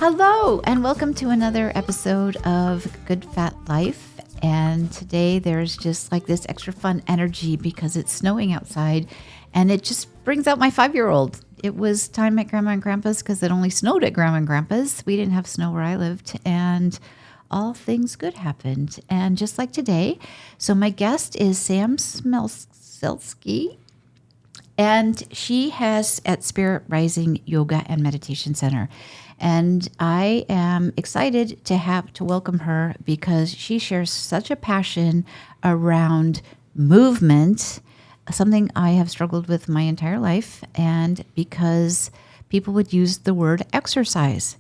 Hello, and welcome to another episode of Good Fat Life. And today there's just like this extra fun energy because it's snowing outside, and it just brings out my 5-year-old. It was time at Grandma and Grandpa's because it only snowed at Grandma and Grandpa's. We didn't have snow where I lived, and all things good happened. And just like today, so my guest is Samantha Smigelski, and she has at Spirit Rising Yoga and Meditation Center. And I am excited to welcome her because she shares such a passion around movement, something I have struggled with my entire life, and because people would use the word exercise.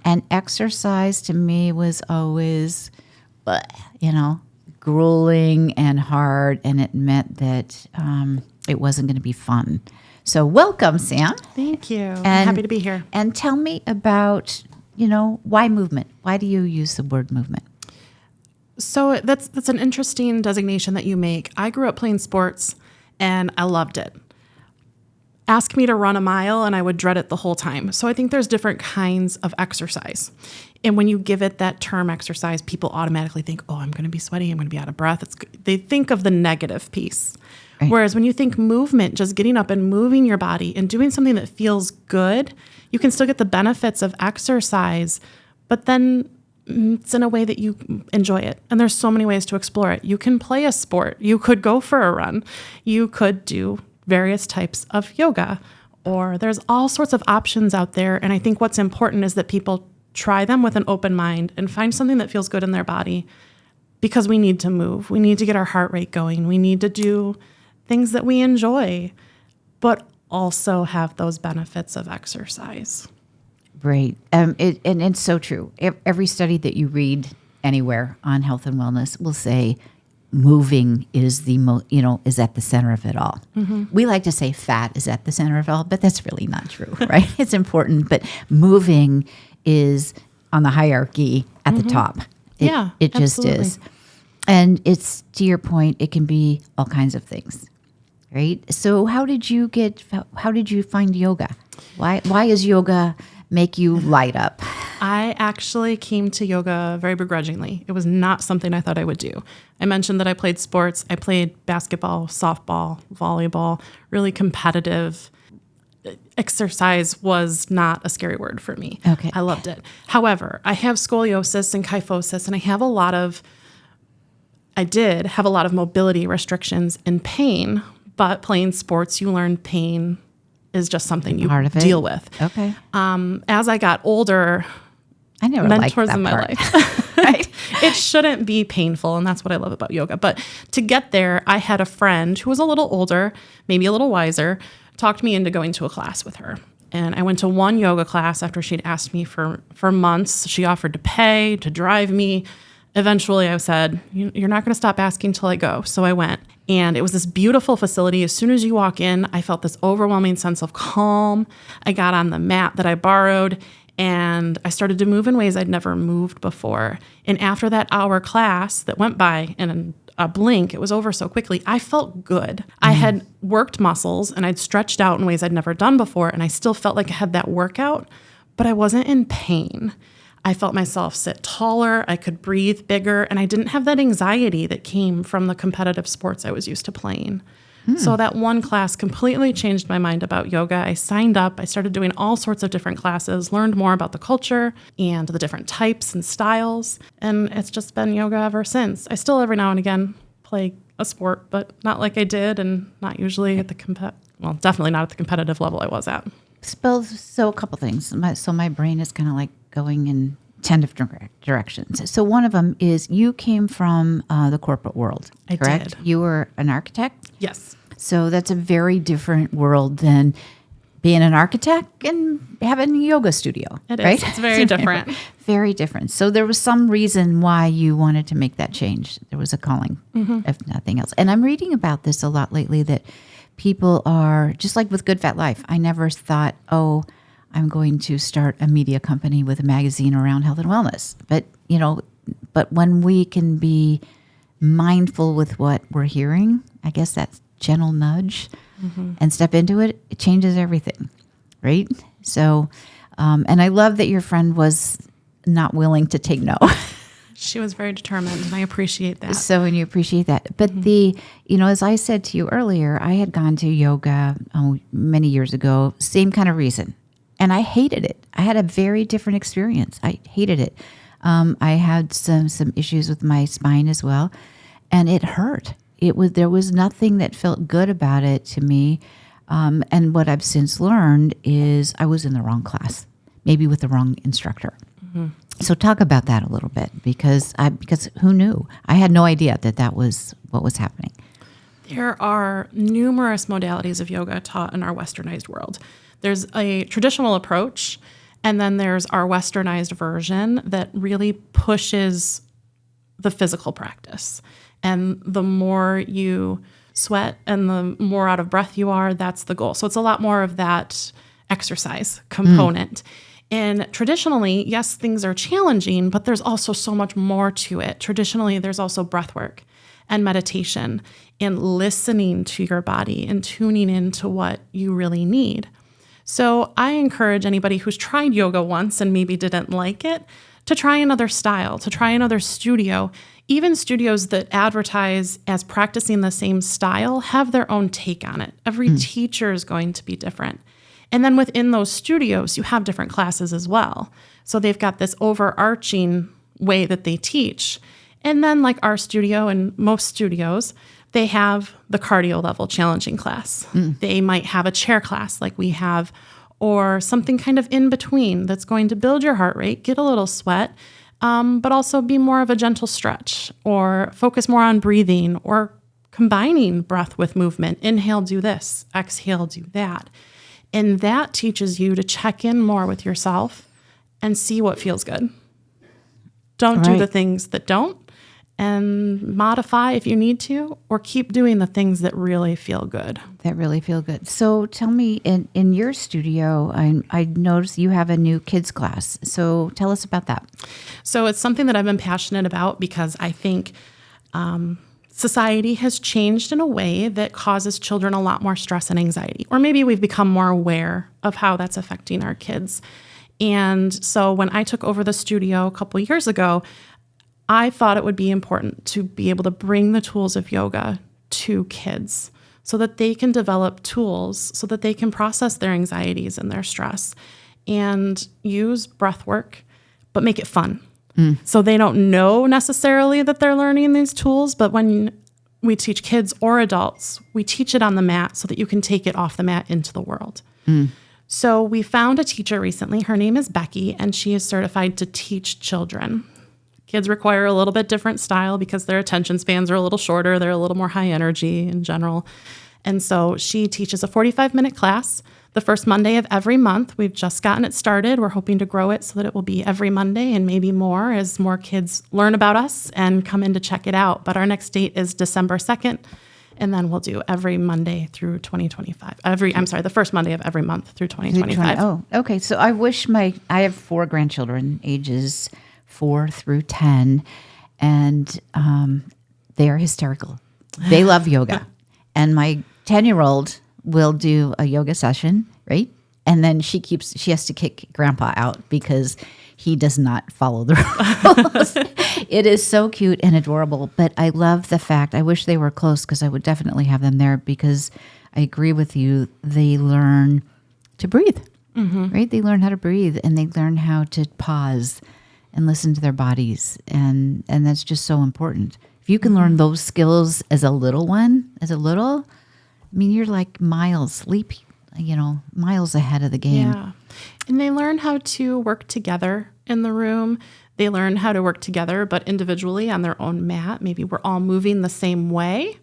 And exercise to me was always, grueling and hard, and it meant that it wasn't going to be fun. So welcome, Sam. Thank you. I'm happy to be here. And tell me about, why movement? Why do you use the word movement? So that's an interesting designation that you make. I grew up playing sports, and I loved it. Ask me to run a mile, and I would dread it the whole time. So I think there's different kinds of exercise. And when you give it that term exercise, people automatically think, oh, I'm going to be sweaty, I'm going to be out of breath. They think of the negative piece. Right. Whereas when you think movement, just getting up and moving your body and doing something that feels good, you can still get the benefits of exercise, but then it's in a way that you enjoy it. And there's so many ways to explore it. You can play a sport. You could go for a run. You could do various types of yoga, or there's all sorts of options out there. And I think what's important is that people try them with an open mind and find something that feels good in their body, because we need to move. We need to get our heart rate going. We need to do things that we enjoy, but also have those benefits of exercise. Right. And it's so true. Every study that you read anywhere on health and wellness will say moving is is at the center of it all. Mm-hmm. We like to say fat is at the center of it all, but that's really not true, right? It's important, but moving is on the hierarchy at the top. It just is. And it's, to your point, it can be all kinds of things. Right. So how did you find yoga? Why does yoga make you light up? I actually came to yoga very begrudgingly. It was not something I thought I would do. I mentioned that I played sports. I played basketball, softball, volleyball, really competitive. Exercise was not a scary word for me. Okay. I loved it. However, I have scoliosis and kyphosis, and I did have a lot of mobility restrictions and pain. But playing sports, you learn pain is just something you deal with. Okay. As I got older, I never mentors liked that in my part. life. Right? It shouldn't be painful, and that's what I love about yoga. But to get there, I had a friend who was a little older, maybe a little wiser, talked me into going to a class with her. And I went to one yoga class after she'd asked me for months. She offered to pay, to drive me. Eventually, I said, you're not going to stop asking till I go. So I went. And it was this beautiful facility. As soon as you walk in, I felt this overwhelming sense of calm. I got on the mat that I borrowed, and I started to move in ways I'd never moved before. And after that hour class that went by in a blink, it was over so quickly, I felt good. I had worked muscles, and I'd stretched out in ways I'd never done before, and I still felt like I had that workout, but I wasn't in pain. I felt myself sit taller, I could breathe bigger, and I didn't have that anxiety that came from the competitive sports I was used to playing. So that one class completely changed my mind about yoga. I signed up, I started doing all sorts of different classes, learned more about the culture and the different types and styles, and it's just been yoga ever since. I still every now and again play a sport, but not like I did, and not usually at definitely not at the competitive level I was at. So a couple things. My brain is kind of like going in 10 different directions. So one of them is you came from the corporate world, correct? I did. You were an architect? Yes. So that's a very different world than being an architect and having a yoga studio. It right? is. It's very different. Very different. So there was some reason why you wanted to make that change. There was a calling, if nothing else. And I'm reading about this a lot lately, that people are, just like with Good Fat Life, I never thought, I'm going to start a media company with a magazine around health and wellness. But when we can be mindful with what we're hearing, I guess that gentle nudge, and step into it, it changes everything, right? So And I love that your friend was not willing to take no. She was very determined, and I appreciate that. So, and you appreciate that. But as I said to you earlier, I had gone to yoga many years ago, same kind of reason. And I hated it. I had a very different experience. I hated it. I had some issues with my spine as well, and it hurt. There was nothing that felt good about it to me. And what I've since learned is I was in the wrong class, maybe with the wrong instructor. Mm-hmm. So talk about that a little bit, because who knew? I had no idea that was what was happening. There are numerous modalities of yoga taught in our westernized world. There's a traditional approach, and then there's our westernized version that really pushes the physical practice. And the more you sweat and the more out of breath you are, that's the goal. So it's a lot more of that exercise component. And traditionally, yes, things are challenging, but there's also so much more to it. Traditionally, there's also breath work and meditation and listening to your body and tuning into what you really need. So I encourage anybody who's tried yoga once and maybe didn't like it to try another style, to try another studio. Even studios that advertise as practicing the same style have their own take on it. Every teacher is going to be different. And then within those studios, you have different classes as well. So they've got this overarching way that they teach. And then like our studio and most studios, they have the cardio level challenging class. They might have a chair class like we have, or something kind of in between that's going to build your heart rate, get a little sweat, but also be more of a gentle stretch, or focus more on breathing, or combining breath with movement. Inhale, do this. Exhale, do that. And that teaches you to check in more with yourself and see what feels good. Don't do the things that don't, and modify if you need to, or keep doing the things that really feel good. So tell me, in your studio, I noticed you have a new kids class. So tell us about that. So it's something that I've been passionate about because I think society has changed in a way that causes children a lot more stress and anxiety. Or maybe we've become more aware of how that's affecting our kids. And so when I took over the studio a couple years ago, I thought it would be important to be able to bring the tools of yoga to kids so that they can develop tools so that they can process their anxieties and their stress and use breath work, but make it fun. So they don't know necessarily that they're learning these tools, but when we teach kids or adults, we teach it on the mat so that you can take it off the mat into the world. So we found a teacher recently. Her name is Becky, and she is certified to teach children. Kids require a little bit different style because their attention spans are a little shorter. They're a little more high energy in general. And so she teaches a 45-minute class the first Monday of every month. We've just gotten it started. We're hoping to grow it so that it will be every Monday and maybe more as more kids learn about us and come in to check it out. But our next date is December 2nd, and then we'll do every Monday through 2025. The first Monday of every month through 2025. Oh, okay. So I have 4 grandchildren, ages 4 through 10, and they are hysterical. They love yoga. And my 10-year-old will do a yoga session, right? And then she has to kick grandpa out because he does not follow the rules. It is so cute and adorable, but I love the fact, I wish they were close because I would definitely have them there, because I agree with you. They learn to breathe, right? They learn how to breathe, and they learn how to pause and listen to their bodies. And that's just so important. If you can learn those skills as a little, you're like miles ahead of the game. Yeah. And they learn how to work together in the room. They learn how to work together, but individually on their own mat. Maybe we're all moving the same way,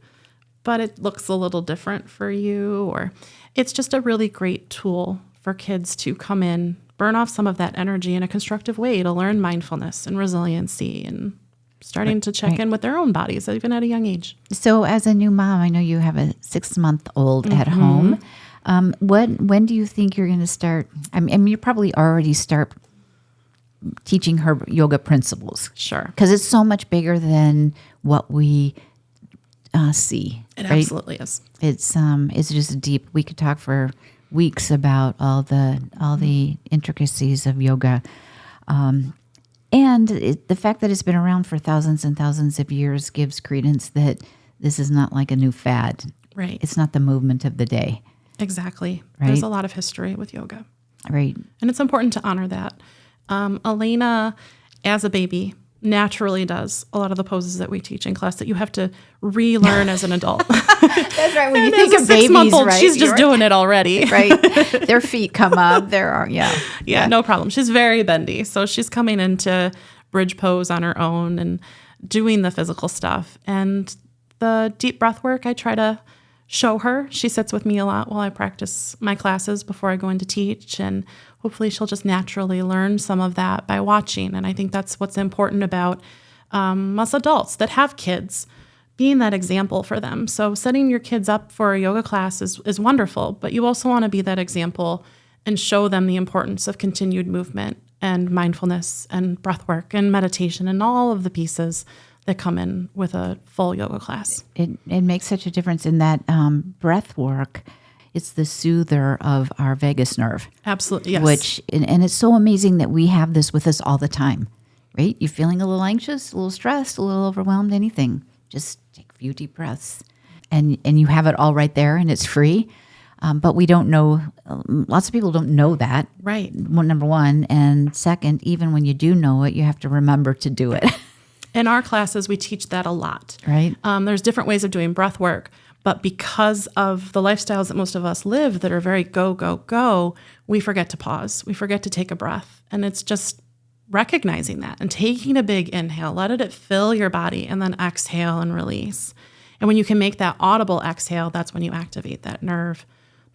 but it looks a little different for you. Or it's just a really great tool for kids to come in, burn off some of that energy in a constructive way, to learn mindfulness and resiliency and starting to check in with their own bodies, even at a young age. So as a new mom, I know you have a 6-month-old at home. When do you think you're going to start? I mean, you probably already start teaching her yoga principles. Sure. Because it's so much bigger than what we see. It right? absolutely is. It's just deep. We could talk for weeks about all the intricacies of yoga. And the fact that it's been around for thousands and thousands of years gives credence that this is not like a new fad. Right. It's not the movement of the day. Exactly. Right? There's a lot of history with yoga. Right. And it's important to honor that. Elena, as a baby, naturally does a lot of the poses that we teach in class that you have to relearn as an adult. That's right. When you And think as a of babies, 6-month-old, right? she's just doing it already. Right. Their feet come up. Yeah, no problem. She's very bendy. So she's coming into bridge pose on her own and doing the physical stuff. And the deep breath work, I try to show her. She sits with me a lot while I practice my classes before I go in to teach. And hopefully she'll just naturally learn some of that by watching. And I think that's what's important about us adults that have kids, being that example for them. So setting your kids up for a yoga class is wonderful, but you also want to be that example and show them the importance of continued movement and mindfulness and breath work and meditation and all of the pieces that come in with a full yoga class. It makes such a difference in that breath work. It's the soother of our vagus nerve. Absolutely, yes. Which, and it's so amazing that we have this with us all the time, right? You're feeling a little anxious, a little stressed, a little overwhelmed, anything. Just take a few deep breaths. And you have it all right there and it's free. But we don't know, lots of people don't know that. Right. Number one. And second, even when you do know it, you have to remember to do it. In our classes, we teach that a lot. Right. There's different ways of doing breath work, but because of the lifestyles that most of us live that are very go, go, go, we forget to pause. We forget to take a breath. And it's just recognizing that and taking a big inhale, let it fill your body, and then exhale and release. And when you can make that audible exhale, that's when you activate that nerve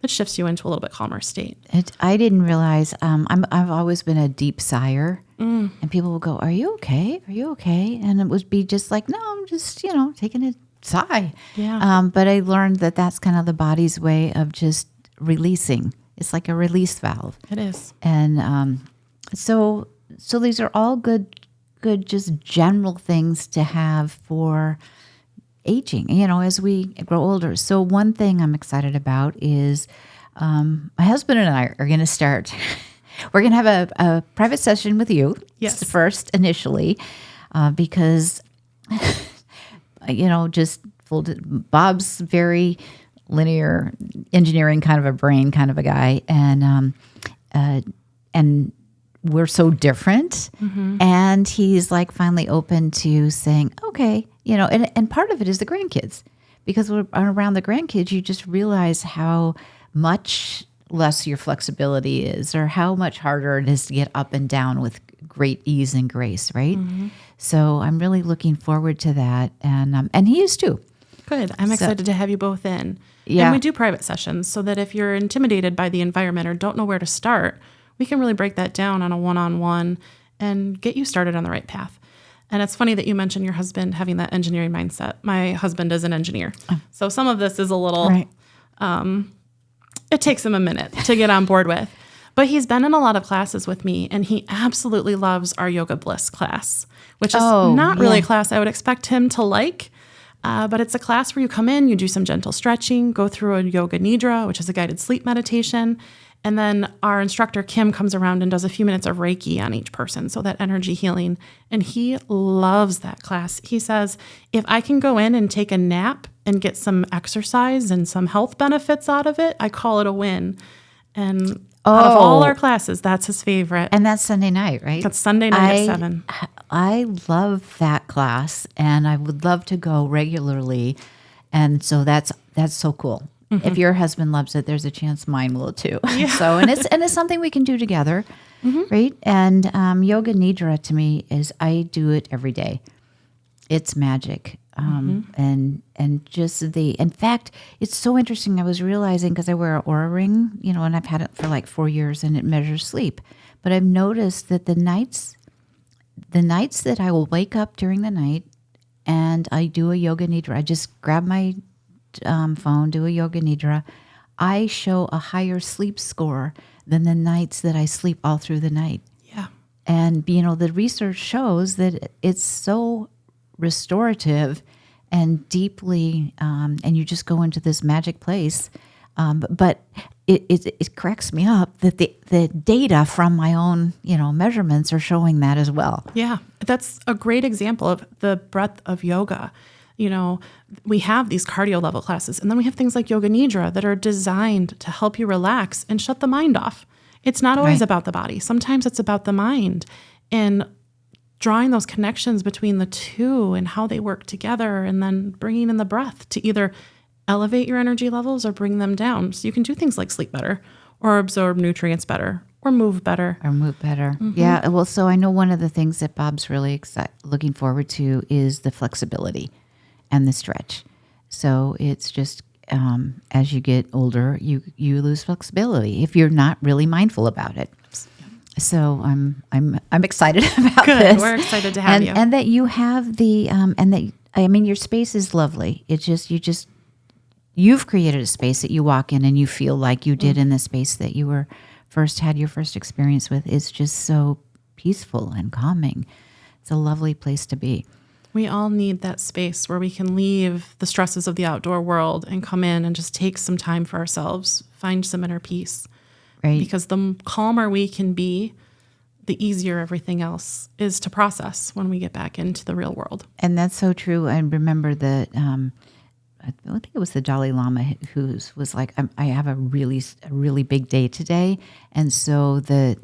that shifts you into a little bit calmer state. I didn't realize, I've always been a deep sigher. And people will go, "Are you okay? Are you okay?" And it would be just like, "No, I'm just, taking a sigh." Yeah. But I learned that that's kind of the body's way of just releasing. It's like a release valve. It is. And so these are all good, just general things to have for aging, as we grow older. So one thing I'm excited about is my husband and I are going to start. We're going to have a private session with you. Yes. First, initially, because, just Bob's very linear engineering kind of a brain kind of a guy. And we're so different. Mm-hmm. And he's like finally open to saying, okay, and part of it is the grandkids, because we're around the grandkids, you just realize how much less your flexibility is, or how much harder it is to get up and down with great ease and grace, right? Mm-hmm. So I'm really looking forward to that, and he is too. Good. I'm excited to have you both in. Yeah. And we do private sessions so that if you're intimidated by the environment or don't know where to start, we can really break that down on a one-on-one and get you started on the right path. And it's funny that you mentioned your husband having that engineering mindset. My husband is an engineer. So some of this is a little... Right. It takes him a minute to get on board with. But he's been in a lot of classes with me, and he absolutely loves our Yoga Bliss class, which is not really a class I would expect him to like. But it's a class where you come in, you do some gentle stretching, go through a Yoga Nidra, which is a guided sleep meditation. And then our instructor, Kim, comes around and does a few minutes of Reiki on each person, so that energy healing. And he loves that class. He says, if I can go in and take a nap and get some exercise and some health benefits out of it, I call it a win. And out of all our classes, that's his favorite. And that's Sunday night, right? That's Sunday night at 7. I love that class, and I would love to go regularly. And so that's so cool. Mm-hmm. If your husband loves it, there's a chance mine will too. Yeah. So, and it's something we can do together, right? And Yoga Nidra to me is, I do it every day. It's magic. And just in fact, it's so interesting. I was realizing, because I wear an Oura ring, and I've had it for like 4 years, and it measures sleep. But I've noticed that the nights that I will wake up during the night and I do a Yoga Nidra, I just grab my phone, do a Yoga Nidra, I show a higher sleep score than the nights that I sleep all through the night. Yeah. And, the research shows that it's so restorative and deeply, and you just go into this magic place. But it cracks me up that the data from my own, measurements are showing that as well. Yeah, that's a great example of the breadth of yoga. We have these cardio level classes, and then we have things like Yoga Nidra that are designed to help you relax and shut the mind off. It's not always about the body. Sometimes it's about the mind, and drawing those connections between the two and how they work together, and then bringing in the breath to either elevate your energy levels or bring them down. So you can do things like sleep better or absorb nutrients better or move better. Yeah. Well, so I know one of the things that Bob's really looking forward to is the flexibility and the stretch. So it's just as you get older, you lose flexibility if you're not really mindful about it. So I'm excited about Good. this. We're excited to have you. And that you have the and that your space is lovely. It's just you've created a space that you walk in and you feel like you did in the space that you had your first experience with. It's just so peaceful and calming. It's a lovely place to be. We all need that space where we can leave the stresses of the outdoor world and come in and just take some time for ourselves, find some inner peace. Right. Because the calmer we can be, the easier everything else is to process when we get back into the real world. And that's so true. I remember that I think it was the Dalai Lama who was like, I have a really big day today. And so the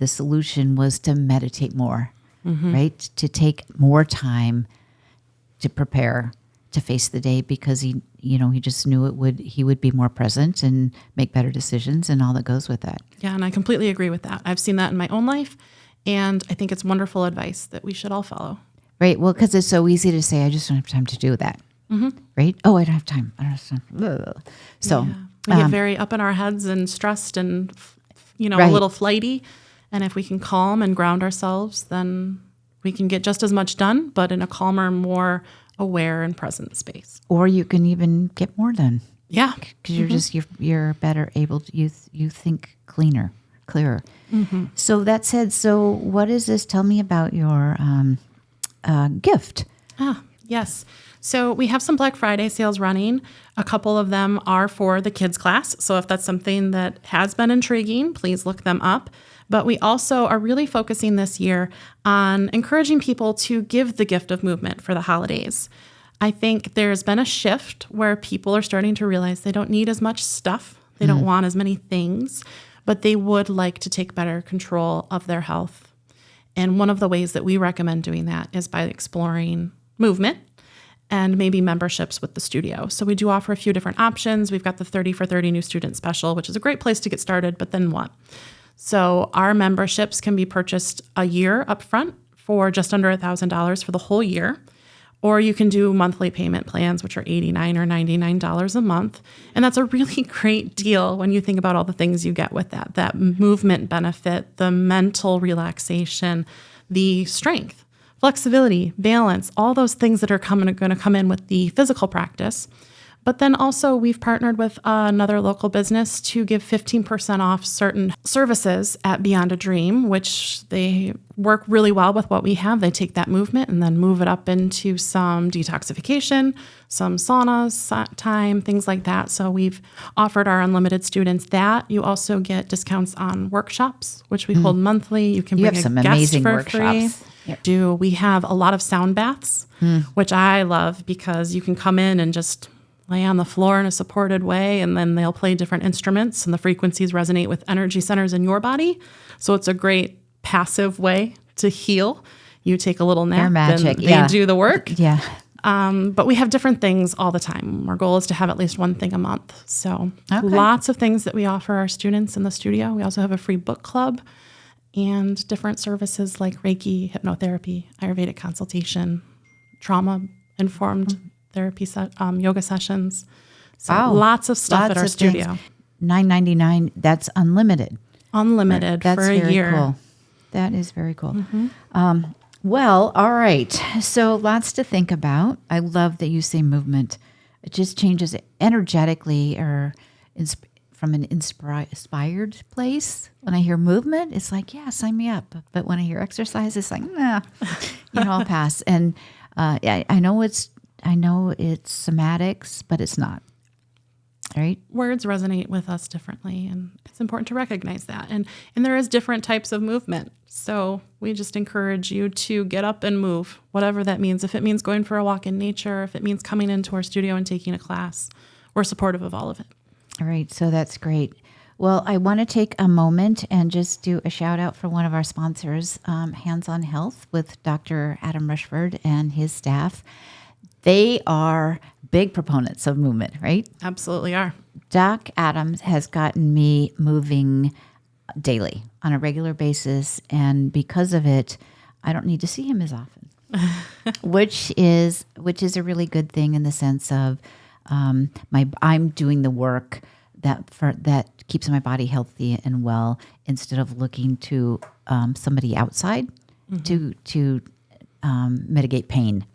solution was to meditate more, right? To take more time to prepare to face the day, because he just knew he would be more present and make better decisions and all that goes with that. Yeah, and I completely agree with that. I've seen that in my own life, and I think it's wonderful advice that we should all follow. Right. Well, because it's so easy to say, I just don't have time to do that. Right? Oh, I don't have time. So we get very up in our heads and stressed and, Right. a little flighty. And if we can calm and ground ourselves, then we can get just as much done, but in a calmer, more aware and present space. Or you can even get more done. Yeah. Because you're better able to, you think clearer. So that said, so what is this? Tell me about your gift. Yes. So we have some Black Friday sales running. A couple of them are for the kids class. So if that's something that has been intriguing, please look them up. But we also are really focusing this year on encouraging people to give the gift of movement for the holidays. I think there's been a shift where people are starting to realize they don't need as much stuff. They don't want as many things, but they would like to take better control of their health. And one of the ways that we recommend doing that is by exploring movement and maybe memberships with the studio. So we do offer a few different options. We've got the 30 for 30 new student special, which is a great place to get started, but then what? So our memberships can be purchased a year upfront for just under $1,000 for the whole year. Or you can do monthly payment plans, which are $89 or $99 a month. And that's a really great deal when you think about all the things you get with that movement benefit, the mental relaxation, the strength, flexibility, balance, all those things that are going to come in with the physical practice. But then also we've partnered with another local business to give 15% off certain services at Beyond a Dream, which they work really well with what we have. They take that movement and then move it up into some detoxification, some saunas time, things like that. So we've offered our unlimited students that. You also get discounts on workshops, which we hold monthly. You can bring have some a guest amazing for workshops. free. We have a lot of sound baths, which I love because you can come in and just lay on the floor in a supported way, and then they'll play different instruments and the frequencies resonate with energy centers in your body. So it's a great passive way to heal. You take a little nap, They're magic. and they do the work. Yeah. But we have different things all the time. Our goal is to have at least one thing a month. So lots of things that we offer our students in the studio. We also have a free book club and different services like Reiki, hypnotherapy, Ayurvedic consultation, trauma-informed therapy, yoga sessions. So lots of stuff at our studio. $9.99. That's unlimited. Unlimited That's for a very year. Cool. That is very cool. Well, all right. So lots to think about. I love that you say movement. It just changes energetically or from an inspired place. When I hear movement, it's like, yeah, sign me up. But when I hear exercise, it's like, nah, I'll pass. And I know it's somatics, but it's not. right? Words resonate with us differently, and it's important to recognize that. And there is different types of movement. So we just encourage you to get up and move, whatever that means. If it means going for a walk in nature, if it means coming into our studio and taking a class, we're supportive of all of it. All right, so that's great. Well, I want to take a moment and just do a shout out for one of our sponsors, Hands on Health with Dr. Adam Rushford and his staff. They are big proponents of movement, right? Absolutely are. Doc Adams has gotten me moving daily on a regular basis, and because of it, I don't need to see him as often, which is a really good thing in the sense of I'm doing the work that keeps my body healthy and well instead of looking to somebody outside to mitigate pain.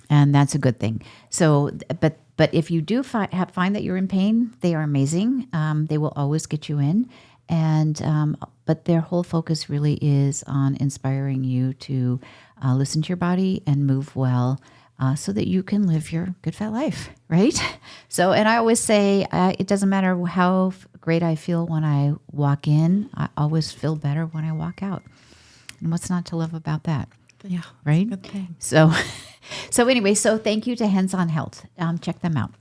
And that's a good thing. So, but if you do find that you're in pain, they are amazing. They will always get you in. And but their whole focus really is on inspiring you to listen to your body and move well, so that you can live your good fat life, right? So, and I always say it doesn't matter how great I feel when I walk in. I always feel better when I walk out. And what's not to love about that? Yeah, right. Good thing. So anyway, so thank you to Hands on Health. Check them out.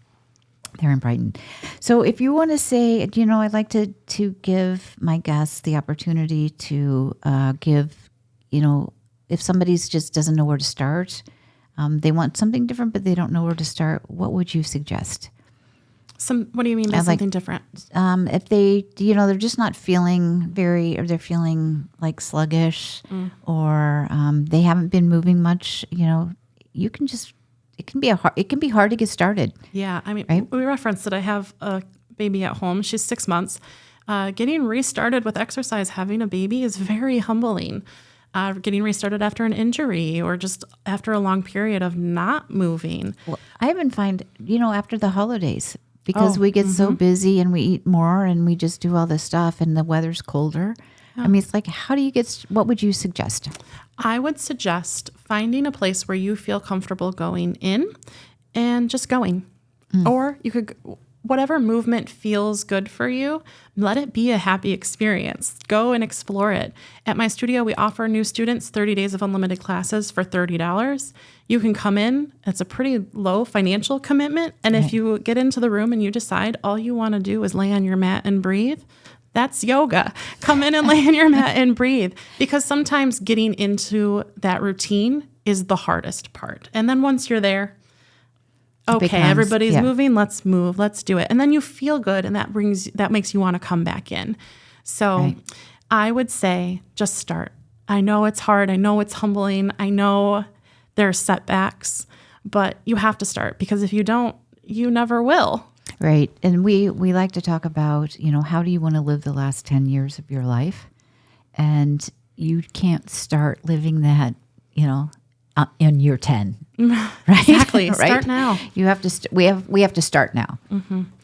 They're in Brighton. So if you want to say, I'd like to give my guests the opportunity to give, if somebody's just doesn't know where to start, they want something different, but they don't know where to start. What would you suggest? What do you mean by something different? If they, they're just not feeling or they're feeling like sluggish, or they haven't been moving much, you can just, it can be hard to get started. Yeah. I mean, right? We referenced that I have a baby at home. She's 6 months. Getting restarted with exercise, having a baby is very humbling. Getting restarted after an injury or just after a long period of not moving. Well, I even find, after the holidays, because we get so busy and we eat more and we just do all this stuff and the weather's colder. Yeah. I mean, it's like, what would you suggest? I would suggest finding a place where you feel comfortable going in and just going. Or you could, whatever movement feels good for you, let it be a happy experience. Go and explore it. At my studio, we offer new students 30 days of unlimited classes for $30. You can come in. It's a pretty low financial commitment. And if you get into the room and you decide all you want to do is lay on your mat and breathe, that's yoga. Come in and lay on your mat and breathe. Because sometimes getting into that routine is the hardest part. And then once you're there, okay, everybody's moving. Let's move. Let's do it. And then you feel good, and that makes you want to come back in. So I would say just start. I know it's hard. I know it's humbling. I know there are setbacks, but you have to start, because if you don't, you never will. Right. And we like to talk about, how do you want to live the last 10 years of your life? And you can't start living that, in year 10. Right? Exactly. Right? Start now. You have to. We have to start now,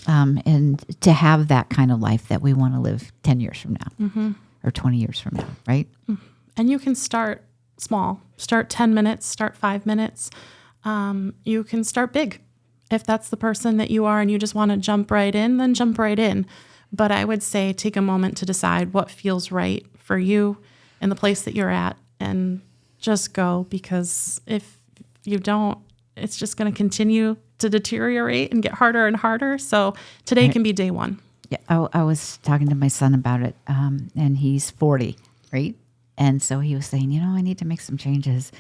and to have that kind of life that we want to live 10 years from now, or 20 years from now, right? And you can start small. Start 10 minutes. Start 5 minutes. You can start big, if that's the person that you are, and you just want to jump right in. Then jump right in. But I would say take a moment to decide what feels right for you in the place that you're at, and just go, because if you don't, it's just going to continue to deteriorate and get harder and harder. So today can be day one. Yeah, I was talking to my son about it, and he's 40, right? And so he was saying, I need to make some changes.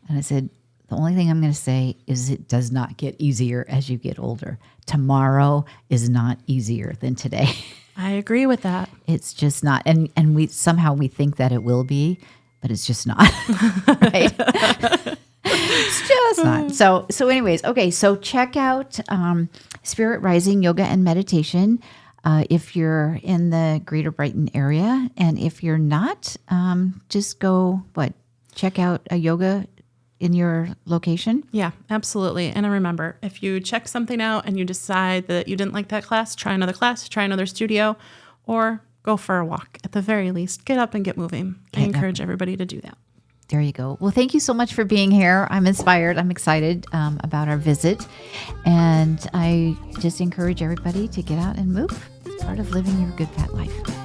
And I said, the only thing I'm going to say is it does not get easier as you get older. Tomorrow is not easier than today. I agree with that. It's just not. And we think that it will be, but it's just not. Right? It's just not. So anyways, okay. So check out Spirit Rising Yoga and Meditation if you're in the Greater Brighton area. And if you're not, just go, check out a yoga in your location. Yeah, absolutely. And remember, if you check something out and you decide that you didn't like that class, try another studio, or go for a walk. At the very least, get up and get moving. I encourage everybody to do that. There you go. Well, thank you so much for being here. I'm inspired. I'm excited about our visit. And I just encourage everybody to get out and move. It's part of living your good fat life.